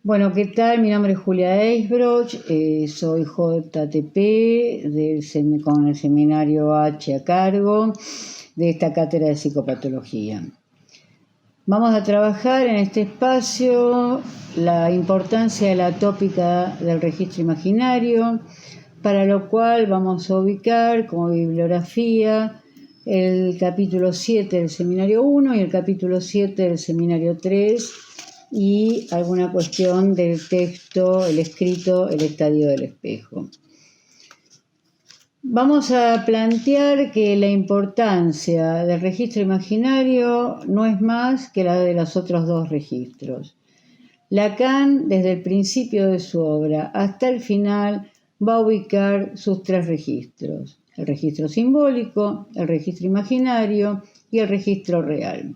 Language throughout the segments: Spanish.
Bueno, ¿qué tal? Mi nombre es Julia Eisbroch, soy JTP con el seminario H a cargo de esta cátedra de psicopatología. Vamos a trabajar en este espacio la importancia de la tópica del registro imaginario, para lo cual vamos a ubicar como bibliografía el capítulo 7 del seminario 1 y el capítulo 7 del seminario 3 y alguna cuestión del texto, el escrito, el estadio del espejo. Vamos a plantear que la importancia del registro imaginario no es más que la de los otros dos registros. Lacan, desde el principio de su obra hasta el final, va a ubicar sus tres registros: el registro simbólico, el registro imaginario y el registro real.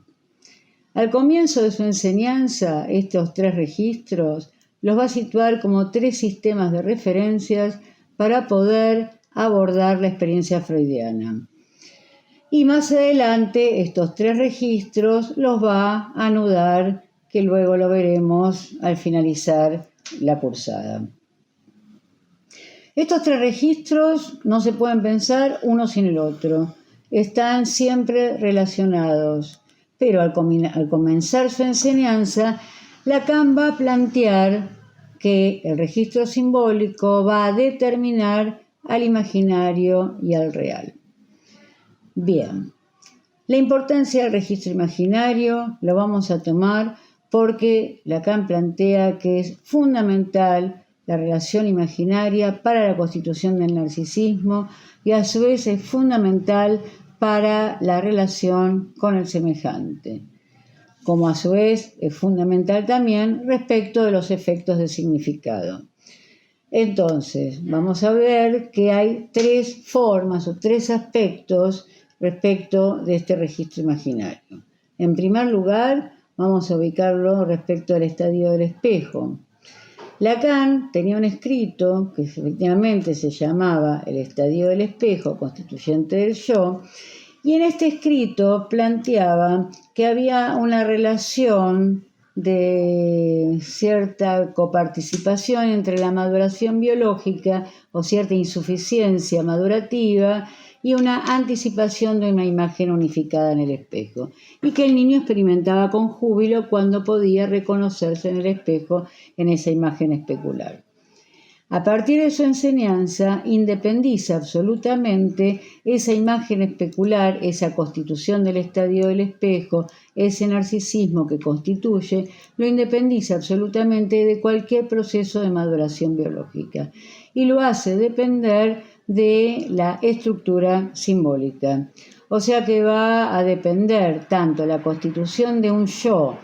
Al comienzo de su enseñanza, estos tres registros los va a situar como tres sistemas de referencias para poder abordar la experiencia freudiana. Y más adelante, estos tres registros los va a anudar, que luego lo veremos al finalizar la cursada. Estos tres registros no se pueden pensar uno sin el otro, están siempre relacionados. Pero al comenzar su enseñanza, Lacan va a plantear que el registro simbólico va a determinar al imaginario y al real. Bien, la importancia del registro imaginario lo vamos a tomar porque Lacan plantea que es fundamental la relación imaginaria para la constitución del narcisismo y a su vez es fundamental para la relación con el semejante, como a su vez es fundamental también respecto de los efectos de significado. Entonces, vamos a ver que hay tres formas o tres aspectos respecto de este registro imaginario. En primer lugar, vamos a ubicarlo respecto al estadio del espejo. Lacan tenía un escrito que efectivamente se llamaba El estadio del espejo, constituyente del yo, y en este escrito planteaba que había una relación de cierta coparticipación entre la maduración biológica o cierta insuficiencia madurativa y una anticipación de una imagen unificada en el espejo, y que el niño experimentaba con júbilo cuando podía reconocerse en el espejo en esa imagen especular. A partir de su enseñanza, independiza absolutamente esa imagen especular, esa constitución del estadio del espejo, ese narcisismo que constituye, lo independiza absolutamente de cualquier proceso de maduración biológica y lo hace depender de la estructura simbólica. O sea que va a depender tanto la constitución de un yo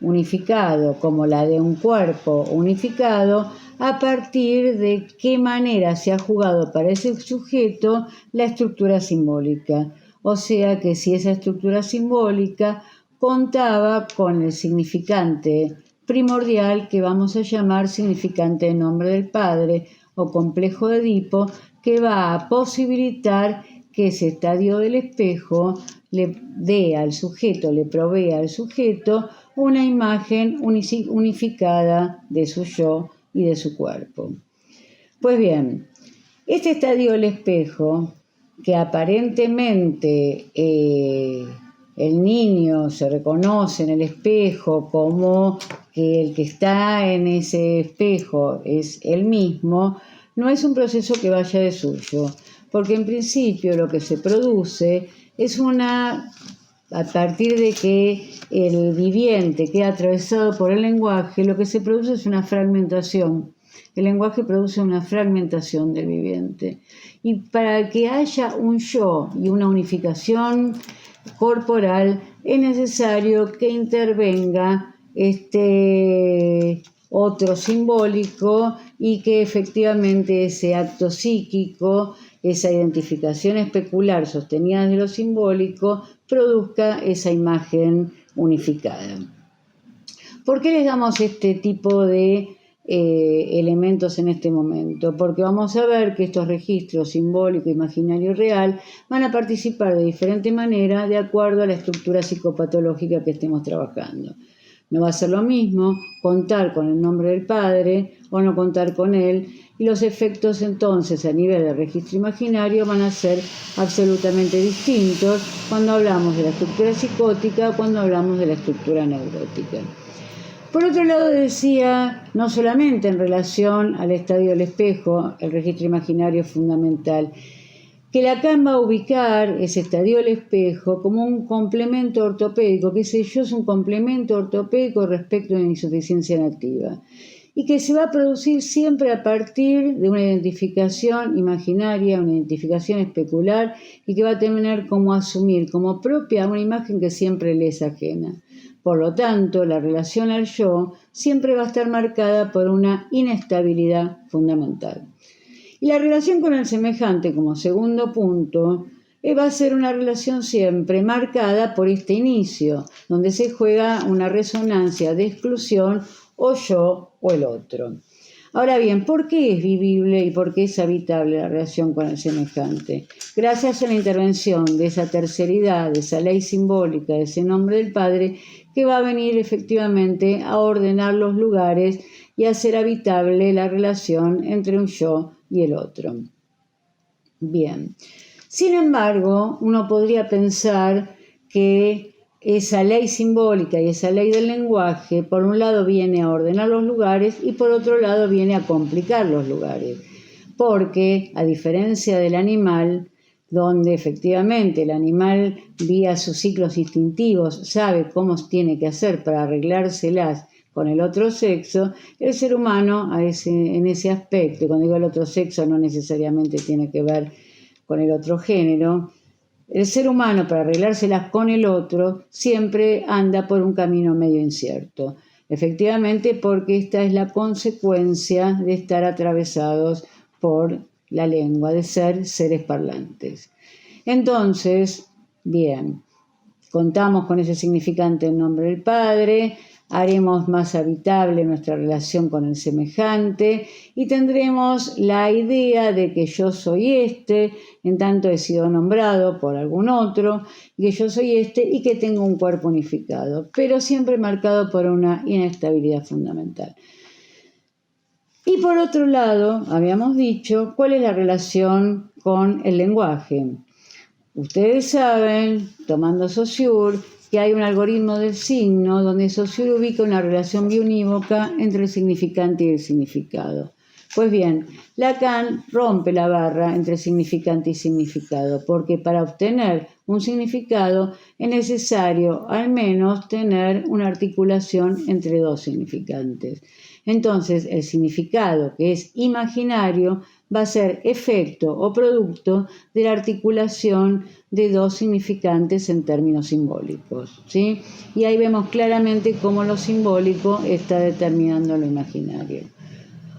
unificado como la de un cuerpo unificado a partir de qué manera se ha jugado para ese sujeto la estructura simbólica. O sea que si esa estructura simbólica contaba con el significante primordial que vamos a llamar significante de nombre del padre o complejo de Edipo, que va a posibilitar que ese estadio del espejo le dé al sujeto, le provee al sujeto una imagen unificada de su yo y de su cuerpo. Pues bien, este estadio del espejo, que aparentemente el niño se reconoce en el espejo como que el que está en ese espejo es él mismo, no es un proceso que vaya de suyo, porque en principio lo que se produce es a partir de que el viviente queda atravesado por el lenguaje, lo que se produce es una fragmentación. El lenguaje produce una fragmentación del viviente. Y para que haya un yo y una unificación corporal, es necesario que intervenga este otro simbólico y que efectivamente ese acto psíquico, esa identificación especular sostenida de lo simbólico, produzca esa imagen unificada. ¿Por qué les damos este tipo de elementos en este momento? Porque vamos a ver que estos registros simbólico, imaginario y real van a participar de diferente manera de acuerdo a la estructura psicopatológica que estemos trabajando. No va a ser lo mismo contar con el nombre del padre o no contar con él, y los efectos entonces a nivel de registro imaginario van a ser absolutamente distintos cuando hablamos de la estructura psicótica o cuando hablamos de la estructura neurótica. Por otro lado, decía, no solamente en relación al estadio del espejo, el registro imaginario es fundamental, que Lacan va a ubicar ese estadio del espejo como un complemento ortopédico, que ese yo es un complemento ortopédico respecto de la insuficiencia nativa, y que se va a producir siempre a partir de una identificación imaginaria, una identificación especular, y que va a tener como asumir como propia una imagen que siempre le es ajena. Por lo tanto, la relación al yo siempre va a estar marcada por una inestabilidad fundamental. Y la relación con el semejante, como segundo punto, va a ser una relación siempre marcada por este inicio, donde se juega una resonancia de exclusión o yo o el otro. Ahora bien, ¿por qué es vivible y por qué es habitable la relación con el semejante? Gracias a la intervención de esa terceridad, de esa ley simbólica, de ese nombre del Padre, que va a venir efectivamente a ordenar los lugares y a hacer habitable la relación entre un yo y el otro. Bien, sin embargo, uno podría pensar que esa ley simbólica y esa ley del lenguaje, por un lado viene a ordenar los lugares y por otro lado viene a complicar los lugares, porque a diferencia del animal, donde efectivamente el animal vía sus ciclos instintivos sabe cómo tiene que hacer para arreglárselas con el otro sexo, el ser humano en ese aspecto, cuando digo el otro sexo no necesariamente tiene que ver con el otro género, el ser humano para arreglárselas con el otro siempre anda por un camino medio incierto, efectivamente porque esta es la consecuencia de estar atravesados por la lengua, de ser seres parlantes. Entonces, bien, contamos con ese significante en nombre del Padre, haremos más habitable nuestra relación con el semejante y tendremos la idea de que yo soy en tanto he sido nombrado por algún otro, que yo soy y que tengo un cuerpo unificado, pero siempre marcado por una inestabilidad fundamental. Y por otro lado, habíamos dicho, ¿cuál es la relación con el lenguaje? Ustedes saben, tomando Saussure, que hay un algoritmo del signo donde Saussure ubica una relación biunívoca entre el significante y el significado. Pues bien, Lacan rompe la barra entre significante y significado, porque para obtener un significado es necesario al menos tener una articulación entre dos significantes. Entonces, el significado, que es imaginario, va a ser efecto o producto de la articulación de dos significantes en términos simbólicos, ¿sí? Y ahí vemos claramente cómo lo simbólico está determinando lo imaginario.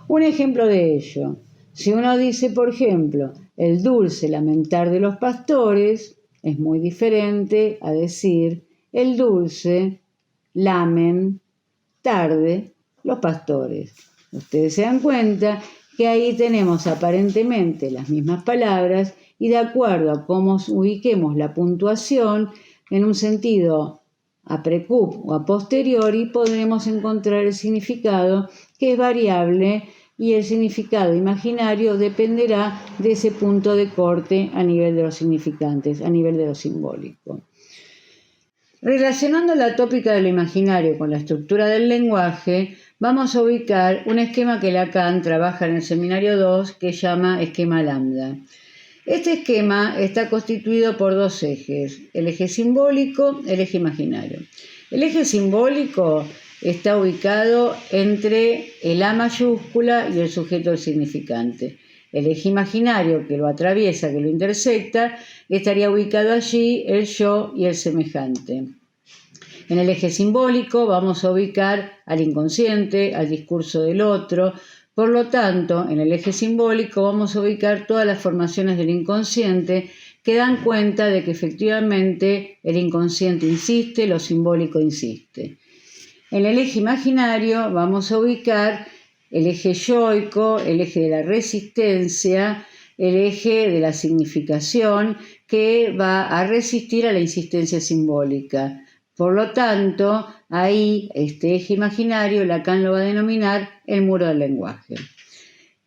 Un ejemplo de ello, si uno dice, por ejemplo, el dulce lamentar de los pastores, es muy diferente a decir el dulce lamen tarde los pastores. Ustedes se dan cuenta que ahí tenemos aparentemente las mismas palabras y de acuerdo a cómo ubiquemos la puntuación en un sentido a precup o a posteriori podremos encontrar el significado que es variable y el significado imaginario dependerá de ese punto de corte a nivel de los significantes, a nivel de lo simbólico. Relacionando la tópica de lo imaginario con la estructura del lenguaje, vamos a ubicar un esquema que Lacan trabaja en el seminario 2 que llama esquema lambda. Este esquema está constituido por dos ejes, el eje simbólico, el eje imaginario. El eje simbólico está ubicado entre el A mayúscula y el sujeto del significante. El eje imaginario que lo atraviesa, que lo intersecta, estaría ubicado allí el yo y el semejante. En el eje simbólico vamos a ubicar al inconsciente, al discurso del otro. Por lo tanto, en el eje simbólico vamos a ubicar todas las formaciones del inconsciente que dan cuenta de que efectivamente el inconsciente insiste, lo simbólico insiste. En el eje imaginario vamos a ubicar el eje yoico, el eje de la resistencia, el eje de la significación que va a resistir a la insistencia simbólica. Por lo tanto, ahí este eje imaginario Lacan lo va a denominar el muro del lenguaje.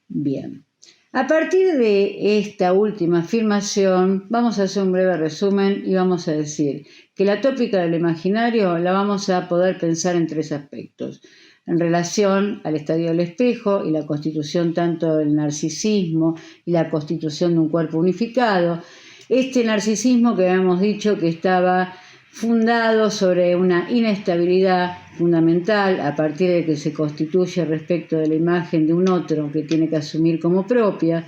Bien. A partir de esta última afirmación, vamos a hacer un breve resumen y vamos a decir que la tópica del imaginario la vamos a poder pensar en 3 aspectos. En relación al estadio del espejo y la constitución tanto del narcisismo y la constitución de un cuerpo unificado. Este narcisismo que habíamos dicho que estaba fundado sobre una inestabilidad fundamental a partir de que se constituye respecto de la imagen de un otro que tiene que asumir como propia.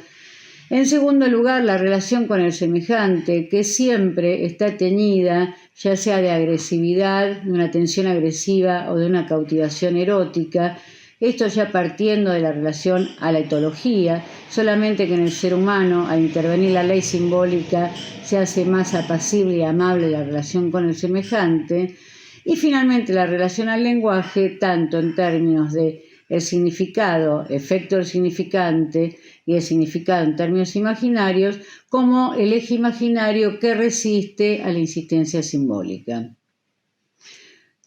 En segundo lugar, la relación con el semejante, que siempre está teñida, ya sea de agresividad, de una tensión agresiva o de una cautivación erótica. Esto ya partiendo de la relación a la etología, solamente que en el ser humano, al intervenir la ley simbólica, se hace más apacible y amable la relación con el semejante. Y finalmente la relación al lenguaje, tanto en términos de el significado, efecto del significante y el significado en términos imaginarios, como el eje imaginario que resiste a la insistencia simbólica.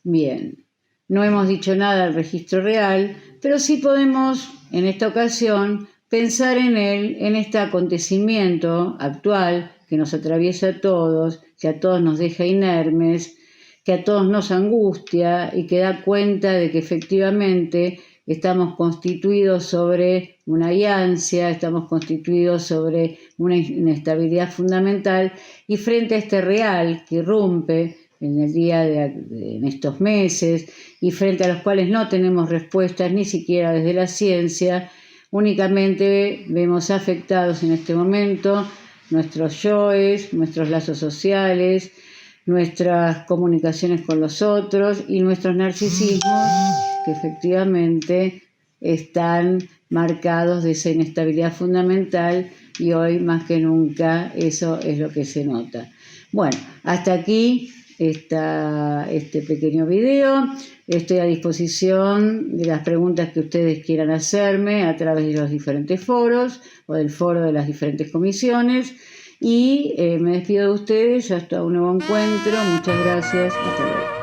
Bien. No hemos dicho nada del registro real, pero sí podemos, en esta ocasión, pensar en él, en este acontecimiento actual que nos atraviesa a todos, que a todos nos deja inermes, que a todos nos angustia y que da cuenta de que efectivamente estamos constituidos sobre una ansia, estamos constituidos sobre una inestabilidad fundamental y frente a este real que irrumpe en el día en estos meses y frente a los cuales no tenemos respuestas ni siquiera desde la ciencia, únicamente vemos afectados en este momento nuestros yoes, nuestros lazos sociales, nuestras comunicaciones con los otros y nuestros narcisismos que efectivamente están marcados de esa inestabilidad fundamental y hoy más que nunca eso es lo que se nota. Bueno, hasta aquí este pequeño video. Estoy a disposición de las preguntas que ustedes quieran hacerme a través de los diferentes foros o del foro de las diferentes comisiones y me despido de ustedes hasta un nuevo encuentro. Muchas gracias. Hasta luego.